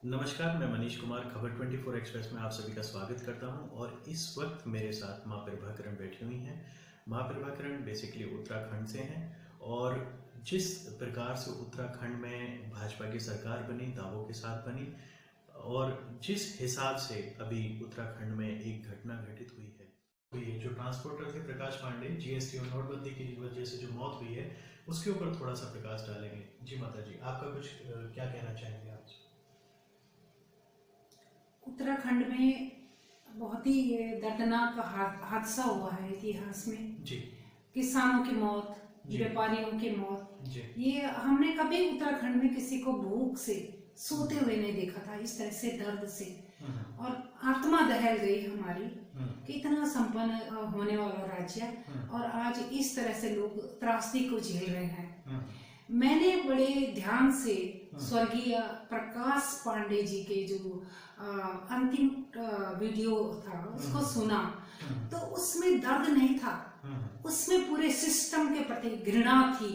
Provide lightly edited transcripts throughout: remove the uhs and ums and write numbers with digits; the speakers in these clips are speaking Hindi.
नमस्कार, मैं मनीष कुमार खबर 24 एक्सप्रेस में आप सभी का स्वागत करता हूं और इस वक्त मेरे साथ माँ प्रभाकरण बैठी हुई हैं। माँ प्रभाकरण बेसिकली उत्तराखंड से हैं और जिस प्रकार से उत्तराखंड में भाजपा की सरकार बनी, दावों के साथ बनी और जिस हिसाब से अभी उत्तराखंड में एक घटना घटित हुई है, तो ये जो ट्रांसपोर्टर थे प्रकाश पांडे, जीएसटी और नोटबंदी की वजह से जो मौत हुई है उसके ऊपर थोड़ा सा प्रकाश डालेंगे। जी माता जी, आपका कुछ क्या कहना चाहेंगे आप? उत्तराखंड में बहुत ही दर्दनाक हादसा हुआ है इतिहास में। जी। किसानों की मौत, जी। व्यापारियों की मौत। जी। ये हमने कभी उत्तराखंड में किसी को भूख से सोते हुए नहीं देखा था, इस तरह से दर्द से। और आत्मा दहल गई हमारी कि इतना संपन्न होने वाला राज्य और आज इस तरह से लोग त्रासदी को झेल रहे हैं। मैंने बड़े ध्यान से स्वर्गीय प्रकाश पांडे जी के जो अंतिम वीडियो था उसको सुना, तो उसमें दर्द नहीं था, उसमें पूरे सिस्टम के प्रति घृणा थी,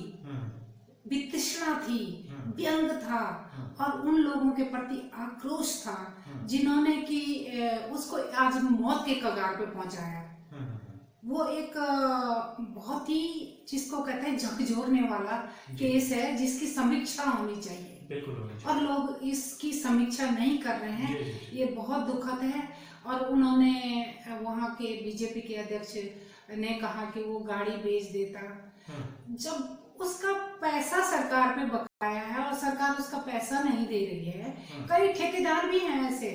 वितृष्णा थी, व्यंग था और उन लोगों के प्रति आक्रोश था जिन्होंने कि उसको आज मौत के कगार पे पहुंचाया। वो एक बहुत ही जिसको कहते हैं झकझोरने वाला केस है जिसकी समीक्षा होनी चाहिए। बिल्कुल होनी चाहिए। और लोग इसकी समीक्षा नहीं कर रहे हैं, ये बहुत दुखद है। और उन्होंने वहाँ के बीजेपी के अध्यक्ष ने कहा कि वो गाड़ी बेच देता, जब उसका पैसा सरकार पे बकाया है और सरकार उसका पैसा नहीं दे रही है। कई ठेकेदार भी हैं ऐसे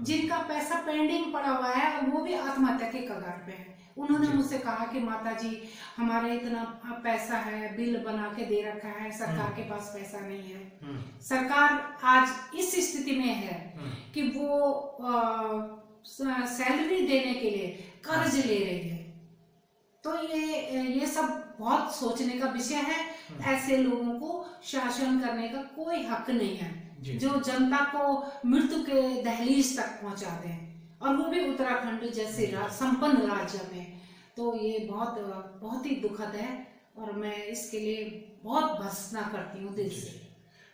जिनका पैसा पेंडिंग पड़ा हुआ है और वो भी आत्महत्या के कगार पे है। उन्होंने मुझसे कहा कि माता जी हमारे इतना पैसा है, बिल बना के दे रखा है, सरकार के पास पैसा नहीं है। सरकार आज इस स्थिति में है कि वो सैलरी देने के लिए कर्ज ले रही है। तो ये सब बहुत सोचने का विषय है। ऐसे लोगों को शासन करने का कोई हक नहीं है जो जनता को मृत्यु के दहलीज तक पहुंचा दें, और वो भी उत्तराखंड जैसे संपन्न राज्य में। तो ये बहुत ही दुखद है और मैं इसके लिए बहुत भर्त्सना करती हूँ दिल से।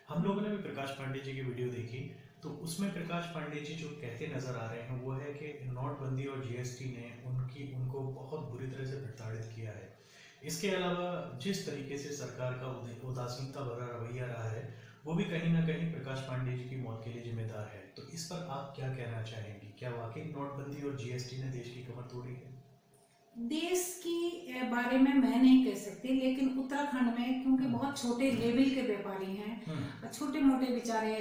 हम लोगों ने भी प्रकाश पांडे जी की वीडियो देखी, तो उसमें प्रकाश पांडे जी जो कहते नजर आ रहे हैं वो है कि नोटबंदी और जीएसटी ने उनको बहुत बुरी तरह से प्रताड़ित किया है। इसके अलावा जिस तरीके से सरकार का उदासीनता भरा रवैया रहा है वो भी कहीं ना कहीं प्रकाश पांडे जी की मौत के लिए जिम्मेदार है। तो इस पर आप क्या कहना चाहेंगी? क्या वाकई नोटबंदी और जीएसटी ने देश की कमर तोड़ी है? देश की बारे में मैं नहीं कह सकती, लेकिन उत्तराखंड में क्योंकि बहुत छोटे लेवल के व्यापारी हैं, छोटे मोटे बेचारे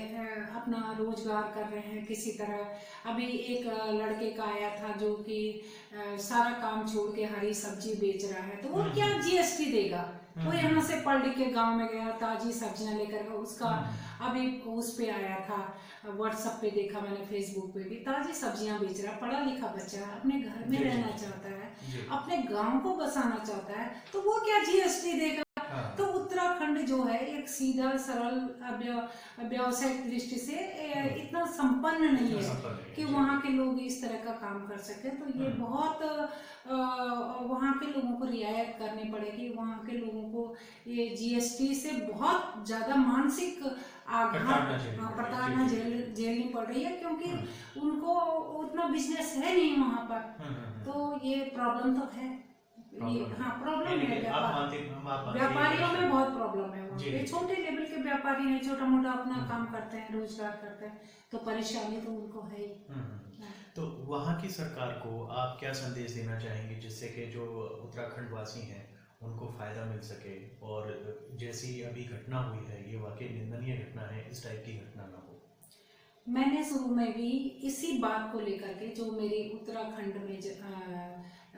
अपना रोजगार कर रहे हैं किसी तरह। अभी एक लड़के का आया था जो कि सारा काम छोड़ के हरी सब्जी बेच रहा है, तो वो क्या जीएसटी देगा? वो यहाँ से पढ़ लिख के गाँव में गया, ताजी सब्जियां लेकर उसका अभी उस पे आया था, व्हाट्सएप पे देखा मैंने, फेसबुक पे भी ताजी सब्जियां बेच रहा, पढ़ा लिखा बच्चा अपने घर में रहना चाहता है, अपने गांव को बसाना चाहता है, तो वो क्या जीएसटी देगा? तो उत्तराखंड जो है एक सीधा सरल व्यावसायिक दृष्टि से इतना संपन्न नहीं है कि वहाँ के लोग इस तरह का काम कर सके। तो ये बहुत वहाँ के लोगों को रियायत करनी पड़ेगी। वहाँ के लोगों को ये जीएसटी से बहुत ज्यादा मानसिक प्रताड़ना झेलनी पड़ रही है, क्योंकि उनको उतना बिजनेस है नहीं वहाँ पर। तो ये प्रॉब्लम तो है। हाँ, प्रॉब्लम है। व्यापारियों में बहुत प्रॉब्लम है। ये छोटे लेवल के व्यापारी हैं, छोटा मोटा अपना काम करते हैं, रोजगार करते हैं, तो परेशानी तो उनको है ही। तो वहाँ की सरकार को आप क्या संदेश देना चाहेंगे जिससे कि जो उत्तराखंड वासी हैं उनको फायदा मिल सके, और जैसी अभी घटना हुई है ये वाकई निंदनीय घटना है, इस टाइप की घटना ना हो? मैंने शुरू में भी इसी बात को लेकर के, जो मेरी उत्तराखंड में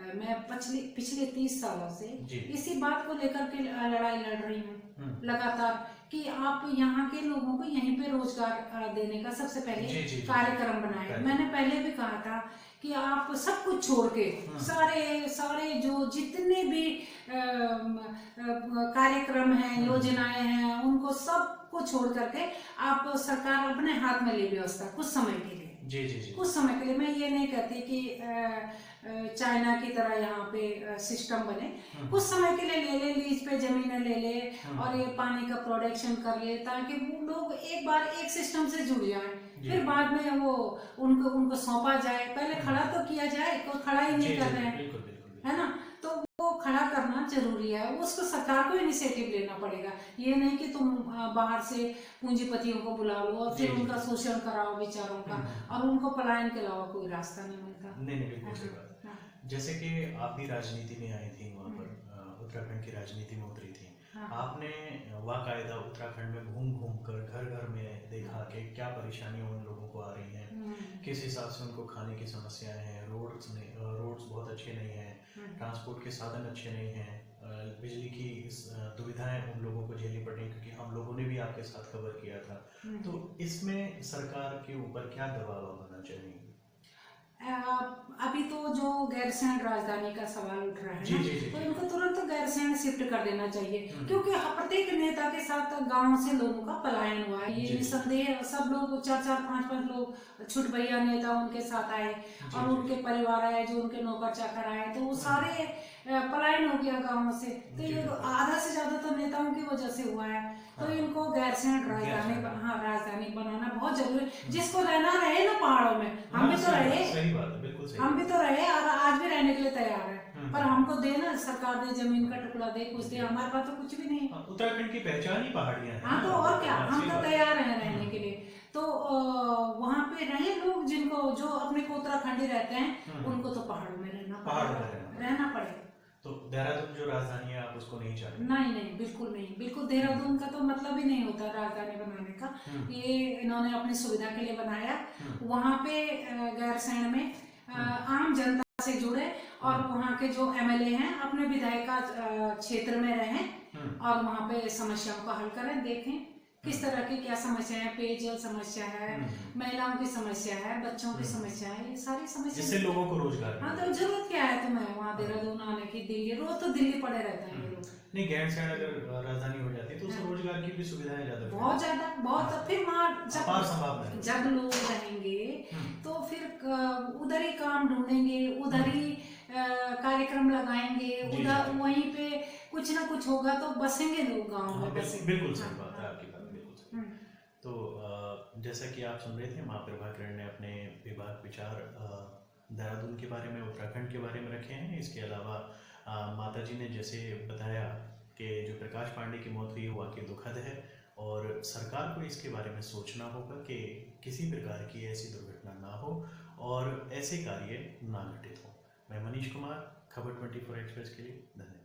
मैं पिछले 30 सालों से इसी बात को लेकर के लड़ाई लड़ रही हूँ लगातार, कि आप यहाँ के लोगों को यहीं पे रोजगार देने का सबसे पहले कार्यक्रम बनाए। मैंने पहले भी कहा था कि आप सब कुछ छोड़ के सारे जो जितने भी कार्यक्रम हैं, योजनाएं हैं, उनको सब को छोड़ करके आप सरकार अपने हाथ में ले व्यवस्था कुछ समय के लिए। जी जी जी। कुछ समय के लिए। मैं ये नहीं कहती कि चाइना की तरह यहाँ पे सिस्टम बने। कुछ समय के लिए ले ले, लीज पे जमीनें ले ले और ये पानी का प्रोडक्शन कर ले, ताकि वो लोग एक बार एक सिस्टम से जुड़ जाएं, फिर बाद में वो उनको उनको सौंपा जाए। पहले खड़ा तो किया जाए, कोई खड़ा ही नहीं कर रहे हैं, है ना। तो वो खड़ा करना जरूरी है, उसको सरकार को इनिशिएटिव लेना पड़ेगा। ये नहीं कि तुम बाहर से पूंजीपतियों को बुला लो और फिर उनका शोषण कराओ बेचारों का, और उनको पलायन के अलावा कोई रास्ता नहीं मिलता। नहीं बिल्कुल सही बात। जैसे कि आप भी राजनीति में आई थी, वहाँ पर उत्तराखंड की राजनीति में उतरी थी। आपने वाकायदा उत्तराखंड में घूम घूम कर घर घर में देखा कि क्या परेशानियां उन लोगों को आ रही हैं, किस हिसाब से उनको खाने की समस्याएं हैं, रोड्स बहुत अच्छे नहीं हैं, ट्रांसपोर्ट के साधन अच्छे नहीं हैं, बिजली की दुविधाएं उन लोगों को झेलनी पड़ रही, क्योंकि हम लोगों ने भी आपके साथ कवर किया था। तो इसमें सरकार के ऊपर क्या दबाव बनना चाहिए? अभी तो जो गैरसैंण राजधानी का सवाल उठ रहा है ना, तो इनको तुरंत तो गैरसैंण शिफ्ट कर देना चाहिए, क्योंकि प्रत्येक नेता के साथ गांव से लोगों का पलायन हुआ है। ये निसंदेह सब लोग 4-4, 5-5 लोग छुट भैया नेता उनके साथ आए और उनके परिवार आए, जो उनके नौकर चाकर आए, तो वो सारे पलायन हो गया गाँव से। तो ये आधा से ज्यादा तो नेताओं की वजह से हुआ है। तो इनको गैरसैंण राजधानी बनाना बहुत जरूरी है। जिसको रहना रहे ना पहाड़ों में, हम भी तो रहे, हम भी तो रहे और आज भी रहने के लिए तैयार है, पर हमको दे ना, सरकार दे, जमीन का टुकड़ा दे, कुछ दे। हमारे पास तो कुछ भी नहीं है। उत्तराखंड की पहचान ही पहाड़ियां हैं। हाँ, तो और क्या, हम तो तैयार हैं रहने के लिए। तो वहाँ पे रहे लोग, जिनको जो अपने को उत्तराखंडी रहते हैं, उनको तो पहाड़ों में रहना पड़ेगा। तो देहरादून जो राजधानी है, आप उसको नहीं चाहते? नहीं, बिल्कुल नहीं, बिल्कुल। देहरादून का तो मतलब ही नहीं होता राजधानी बनाने का। ये इन्होंने अपनी सुविधा के लिए बनाया। वहाँ पे गैरसैंण में आम जनता से जुड़े और वहाँ के जो एमएलए हैं अपने विधायिका क्षेत्र में रहें और वहाँ पे समस्याओं का हल करें। देखें किस तरह की क्या समस्या है, पेयजल समस्या है, महिलाओं की समस्या है, बच्चों की समस्या है, ये सारी समस्या, जिससे लोगों को रोजगार। हाँ, तो जरूरत क्या है तुम्हें वहाँ देहरादून आने की? दिल्ली रोज तो दिल्ली पड़े रहते हैं ये लोग। नहीं, गैरसैंण अगर राजधानी हो जाती है तो उससे रोजगार की भी सुविधाएं बहुत ज्यादा। फिर वहाँ जब लोग रहेंगे तो फिर उधर ही काम ढूंढेंगे, उधर ही कार्यक्रम लगाएंगे, उधर वहीं पे कुछ ना कुछ होगा तो बसेंगे लोग गाँव में। बिल्कुल सही बात है आपकी बात, बिल्कुल सही। तो जैसा कि आप सुन रहे थे, माँ प्रभाकरण ने अपने विभाग विचार देहरादून के बारे में, उत्तराखंड के बारे में रखे हैं। इसके अलावा माता जी ने जैसे बताया कि जो प्रकाश पांडे की मौत हुई वाकई दुखद है और सरकार को इसके बारे में सोचना होगा कि किसी प्रकार की ऐसी दुर्घटना ना हो और ऐसे कार्य ना घटित हो। मैं मनीष कुमार, खबर 24 एक्सप्रेस के लिए धन्यवाद।